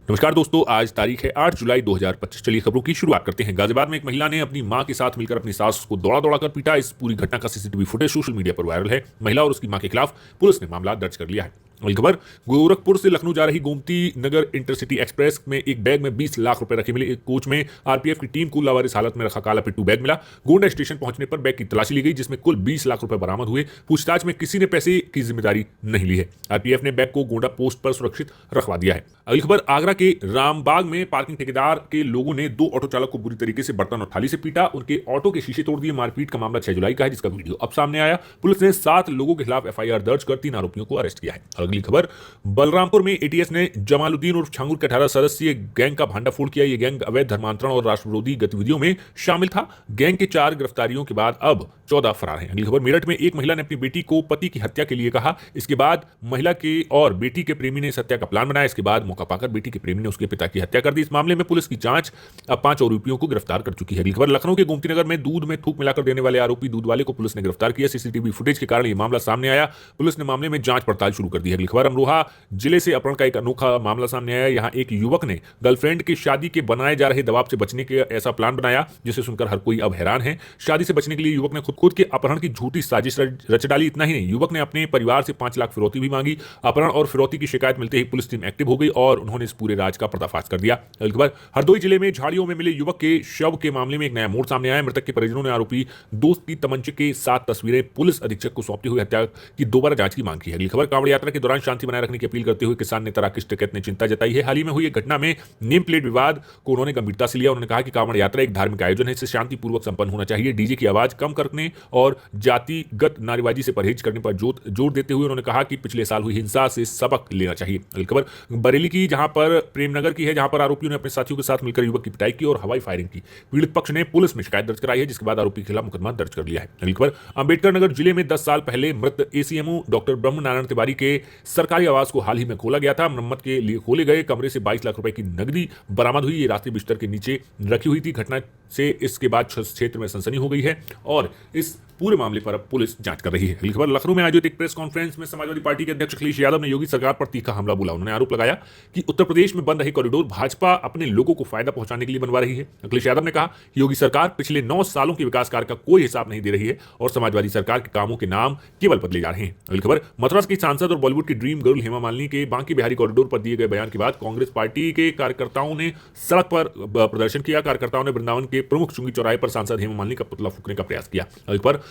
नमस्कार दोस्तों, आज तारीख है 8 जुलाई 2025। चलिए खबरों की शुरुआत करते हैं। गाजियाबाद में एक महिला ने अपनी मां के साथ मिलकर अपनी सास को दौड़ा दौड़ा कर पीटा। इस पूरी घटना का सीसीटीवी फुटेज सोशल मीडिया पर वायरल है। महिला और उसकी मां के खिलाफ पुलिस ने मामला दर्ज कर लिया है। अगली खबर, गोरखपुर से लखनऊ जा रही गोमती नगर इंटरसिटी एक्सप्रेस में एक बैग में 20 लाख रुपए रखे मिले। एक कोच में आरपीएफ की टीम को लावारिस हालत में रखा काला पिट्टू बैग मिला। गोंडा स्टेशन पहुंचने पर बैग की तलाशी ली गई, जिसमें कुल 20 लाख रुपए बरामद हुए। पूछताछ में किसी ने पैसे की जिम्मेदारी नहीं ली है। आरपीएफ ने बैग को गोंडा पोस्ट पर सुरक्षित रखवा दिया है। अगली खबर, आगरा के रामबाग में पार्किंग ठेकेदार के लोगों ने 2 ऑटो चालक को बुरी तरीके से बर्तन और थाली से पीटा। उनके ऑटो के शीशे तोड़ दिए। मारपीट का मामला 6 जुलाई का है, जिसका वीडियो अब सामने आया। पुलिस ने 7 लोगों के खिलाफ एफआईआर दर्ज कर 3 आरोपियों को अरेस्ट किया है। अगली खबर, बलरामपुर में एटीएस ने जमालुद्दीन और छांगुर के 18 सदस्यीय गैंग का भांडाफोड़ किया। यह गैंग अवैध धर्मांतरण और राष्ट्रविरोधी गतिविधियों में शामिल था। गैंग के 4 गिरफ्तारियों के बाद अब 14 फरार हैं। अगली खबर, मेरठ में एक महिला ने अपनी बेटी को पति की हत्या के लिए कहा। इसके बाद महिला के और बेटी के प्रेमी ने इस हत्या का प्लान बनाया। इसके बाद मौका पाकर बेटी के प्रेमी ने उसके पिता की हत्या कर दी। इस मामले में पुलिस की जांच अब 5 आरोपियों को गिरफ्तार कर चुकी है। अगली खबर, लखनऊ के गोमती नगर में दूध में थूक मिलाकर देने वाले आरोपी दूध वाले को पुलिस ने गिरफ्तार किया। सीसीटीवी फुटेज के कारण यह मामला सामने आया। पुलिस ने मामले में जांच पड़ताल शुरू कर दी है। अगली खबर, अमरोहा जिले से अपहरण का एक अनोखा मामला सामने आया। यहां एक युवक ने गर्लफ्रेंड की शादी के बनाए जा रहे दबाव से बचने के ऐसा प्लान बनाया, जिसे सुनकर हर कोई अब हैरान है। शादी से बचने के लिए युवक ने खुद के अपहरण की झूठी साजिश रच डाली। इतना ही नहीं, युवक ने अपने परिवार से 5 लाख फिरौती भी मांगी। अपहरण और फिरौती की शिकायत मिलते ही पुलिस टीम एक्टिव हो गई और उन्होंने इस पूरे राज का पर्दाफाश कर दिया। अगली खबर, हरदोई जिले में झाड़ियों में मिले युवक के शव के मामले में एक नया मोड़ सामने आया। मृतक के परिजनों ने आरोपी दोस्त की तमंचे के साथ तस्वीरें पुलिस अधीक्षक को सौंपते हुए हत्या की दोबारा जांच की मांग की है। अगली खबर, कांवड़ यात्रा के दौरान शांति बनाए रखने की अपील करते हुए किसान नेता राकेश टिकैत ने चिंता जताई है। हाल ही में हुई एक घटना में नेम प्लेट विवाद को उन्होंने गंभीरता से लिया। उन्होंने कहा कि कांवड़ यात्रा एक धार्मिक आयोजन है, इसे शांतिपूर्वक संपन्न होना चाहिए। डीजे की आवाज कम करने और जातिगत नारेबाजी से परहेज करने पर जोर देते हुए उन्होंने कहा कि पिछले साल हुई हिंसा से सबक लेना चाहिए। अगली खबर, बरेली की जहां पर प्रेमनगर की है, जहां पर आरोपियों ने अपने साथियों के साथ मिलकर युवक की पिटाई की और हवाई फायरिंग की। पीड़ित पक्ष ने पुलिस में शिकायत दर्ज कराई है, जिसके बाद आरोपी के खिलाफ मुकदमा दर्ज कर लिया है। अगली खबर, अंबेडकर नगर जिले में 10 साल पहले मृत एसीएमओ डॉक्टर ब्रह्म नारायण तिवारी के सरकारी आवास को हाल ही में खोला गया था। मरम्मत के लिए खोले गए कमरे से 22 लाख रुपए की नकदी बरामद हुई। ये रात्रि बिस्तर के नीचे रखी हुई थी। घटना से इसके बाद क्षेत्र में सनसनी हो गई है और इस पूरे मामले पर अब पुलिस जांच कर रही है। अगली खबर, लखनऊ में आयोजित एक प्रेस कॉन्फ्रेंस में समाजवादी पार्टी के अध्यक्ष अखिलेश यादव ने योगी सरकार पर तीखा हमला बोला। उन्होंने आरोप लगाया कि उत्तर प्रदेश में बन रहे कॉरिडोर भाजपा अपने लोगों को फायदा पहुंचाने के लिए बनवा रही है। अखिलेश यादव ने कहा कि योगी सरकार पिछले 9 सालों के विकास कार्य का कोई हिसाब नहीं दे रही है और समाजवादी सरकार के कामों के नाम केवल बदले जा रहे हैं। अगली खबर, मथुरा की सांसद और बॉलीवुड की ड्रीम गर्ल हेमा मालिनी के बांकी बिहारी कॉरिडोर पर दिए गए बयान के बाद कांग्रेस पार्टी के कार्यकर्ताओं ने सड़क पर प्रदर्शन किया। कार्यकर्ताओं ने वृंदावन के प्रमुख चुंगी चौराहे पर सांसद हेमा मालिनी का पुतला फूंकने का प्रयास किया। अगली खबर,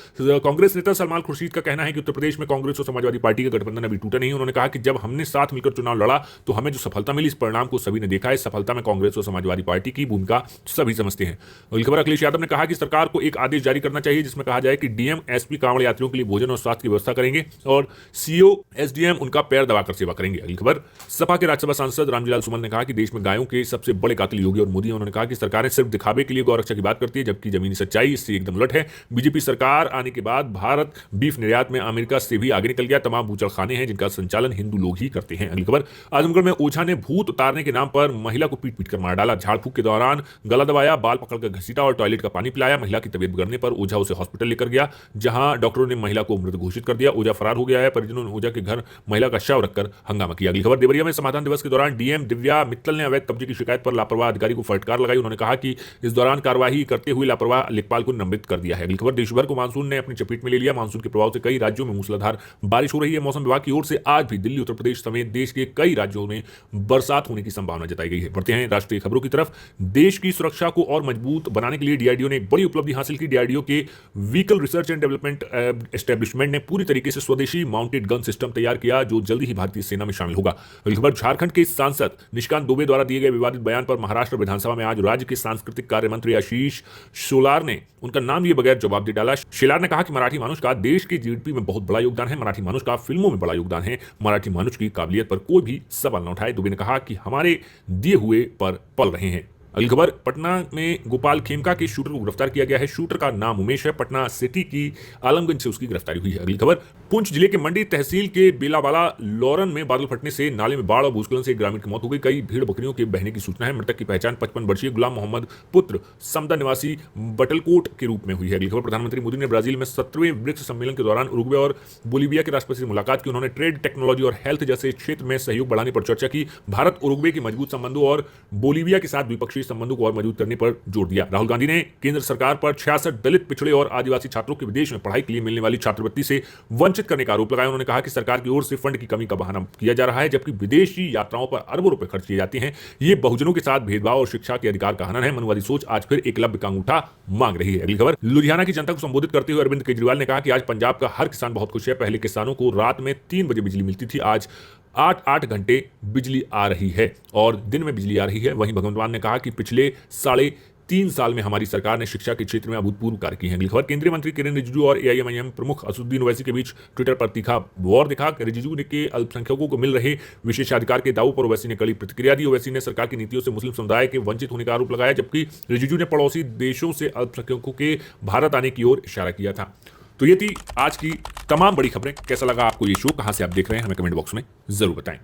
कांग्रेस नेता सलमान खुर्शीद का कहना है कि उत्तर प्रदेश में कांग्रेस और समाजवादी पार्टी का गठबंधन अभी टूटा नहीं। उन्होंने कहा कि जब हमने साथ मिलकर चुनाव लड़ा तो हमें जो सफलता मिली, इस परिणाम को सभी ने देखा है। इस सफलता में कांग्रेस और समाजवादी पार्टी की भूमिका सभी समझते हैं। अगली खबर, अखिलेश यादव ने कहा कि सरकार को एक आदेश जारी करना चाहिए जिसमें कहा जाए कि डीएम एसपी कांवड़ यात्रियों के लिए भोजन और स्वास्थ्य की व्यवस्था करेंगे और सीओ एसडीएम उनका पैर दबाकर सेवा करेंगे। अगली खबर, सपा के राज्यसभा सांसद रामजीलाल सुमन ने कहा कि देश में गायों के सबसे बड़े कातिल योगी और मोदी। उन्होंने कहा कि सरकारें सिर्फ दिखावे के लिए गौरक्षा की बात करती है, जबकि जमीनी सच्चाई इससे एकदम उलट है। बीजेपी सरकार आने के बाद भारत बीफ निर्यात में अमेरिका से भी आगे निकल गया। तमाम बूचड़ खाने हैं जिनका संचालन हिंदू लोग ही करते हैं। अगली खबर, आजमगढ़ में ओझा ने भूत उतारने के नाम पर महिला को पीट पीट कर मार डाला। झाड़ फूक के दौरान गला दबाया, बाल पकड़कर घसीटा और टॉयलेट का पानी पिलाया। महिला की तबीयत बिगड़ने पर ओझा उसे हॉस्पिटल लेकर गया, जहां डॉक्टरों ने महिला को मृत घोषित कर दिया। ओझा फरार हो गया है। परिजनों ने ओझा के घर महिला का शव रखकर हंगामा किया। अगली खबर, देवरिया में समाधान दिवस के दौरान डीएम दिव्या मित्तल ने अवैध कब्जे की शिकायत पर लापरवाह अधिकारी को फटकार लगाई। उन्होंने कहा कि इस दौरान कार्रवाई करते हुए लापरवाह लेखपाल को निलंबित कर दिया है। अगली खबर, देश भर को मानसून ने अपनी चपेट में ले लिया। मानसून के प्रभाव से कई राज्यों में मूसलाधार बारिश हो रही है। मौसम विभाग की ओर से आज भी दिल्ली, उत्तर प्रदेश समेत देश के कई राज्यों में बरसात होने की संभावना जताई गई है। बढ़ते हैं राष्ट्रीय खबरों की तरफ। देश की सुरक्षा को और मजबूत बनाने के लिए डीआरडीओ ने एक बड़ी उपलब्धि हासिल की। डीआरडीओ के vehicle research and development establishment ने पूरी तरीके से स्वदेशी माउंटेड गन सिस्टम तैयार किया, जो जल्दी ही भारतीय सेना में शामिल होगा। अगली खबर, झारखंड के सांसद निशिकांत दुबे द्वारा दिए गए विवादित बयान पर महाराष्ट्र विधानसभा में आज राज्य के सांस्कृतिक कार्य मंत्री आशीष शेलार ने उनका नाम लिए बगैर जवाब दे डाला। शेलार ने कहा कि मराठी मानुष का देश की जीडीपी में बहुत बड़ा योगदान है। मराठी मानुष का फिल्मों में बड़ा योगदान है। मराठी मानुष की काबिलियत पर कोई भी सवाल न उठाए। दुबे ने कहा कि हमारे दिए हुए पर पल रहे हैं। अगली खबर, पटना में गोपाल खेमका के शूटर को गिरफ्तार किया गया है। शूटर का नाम उमेश है। पटना सिटी की आलमगंज से उसकी गिरफ्तारी हुई है। अगली खबर, पुंछ जिले के मंडी तहसील के बेलावाला लॉरन में बादल फटने से नाले में बाढ़ और भूस्खलन से एक ग्रामीण की मौत हो गई। कई भीड़ बकरियों के बहने की सूचना है। मृतक की पहचान 55 वर्षीय गुलाम मोहम्मद पुत्र समदा निवासी बटलकोट के रूप में हुई है। अगली खबर, प्रधानमंत्री मोदी ने ब्राजील में 17वें ब्रिक्स सम्मेलन के दौरान उरुग्वे और बोलीविया के राष्ट्रपति से मुलाकात की। उन्होंने ट्रेड, टेक्नोलॉजी और हेल्थ जैसे क्षेत्र में सहयोग बढ़ाने पर चर्चा की। भारत उरुग्वे के मजबूत संबंधों और बोलीविया के साथ द्विपक्षीय संबंधों को और मजबूत करने पर जोर दिया। राहुल गांधी ने केंद्र सरकार पर 66 दलित, पिछड़े और आदिवासी छात्रों के विदेश में पढ़ाई के लिए मिलने वाली छात्रवृत्ति से वंचित करने का आरोप लगाया। उन्होंने कहा कि सरकार की ओर से फंड की कमी का बहाना किया जा रहा है, जबकि विदेशी यात्राओं पर अरबों रुपए खर्च किए जाते हैं। ये बहुजनों के साथ भेदभाव और शिक्षा के अधिकार का हनन है। मनवादी सोच आज फिर एकलव्य का अंगूठा मांग रही है। अगली खबर, लुधियाना की जनता को संबोधित करते हुए अरविंद केजरीवाल ने कहा कि आज पंजाब का हर किसान बहुत खुश है। पहले किसानों को रात में 3 बजे बिजली मिलती थी, आज 8-8 घंटे बिजली आ रही है और दिन में बिजली आ रही है। वहीं भगवंत मान ने कहा कि पिछले 3.5 साल में हमारी सरकार ने शिक्षा के क्षेत्र में अभूतपूर्व कार्य किए हैं। अगली खबर, केंद्रीय मंत्री किरेन रिजिजू और एआईएमआईएम प्रमुख असदुद्दीन ओवैसी के बीच ट्विटर पर तीखा वॉर दिखा। रिजिजू ने के अल्पसंख्यकों को मिल रहे विशेषाधिकार के दावों पर ओवैसी ने कड़ी प्रतिक्रिया दी। ओवैसी ने सरकार की नीतियों से मुस्लिम समुदाय के वंचित होने का आरोप लगाया, जबकि रिजिजू ने पड़ोसी देशों से अल्पसंख्यकों के भारत आने की ओर इशारा किया था। तो ये थी आज की तमाम बड़ी खबरें। कैसा लगा आपको ये शो, कहां से आप देख रहे हैं, हमें कमेंट बॉक्स में जरूर बताएं।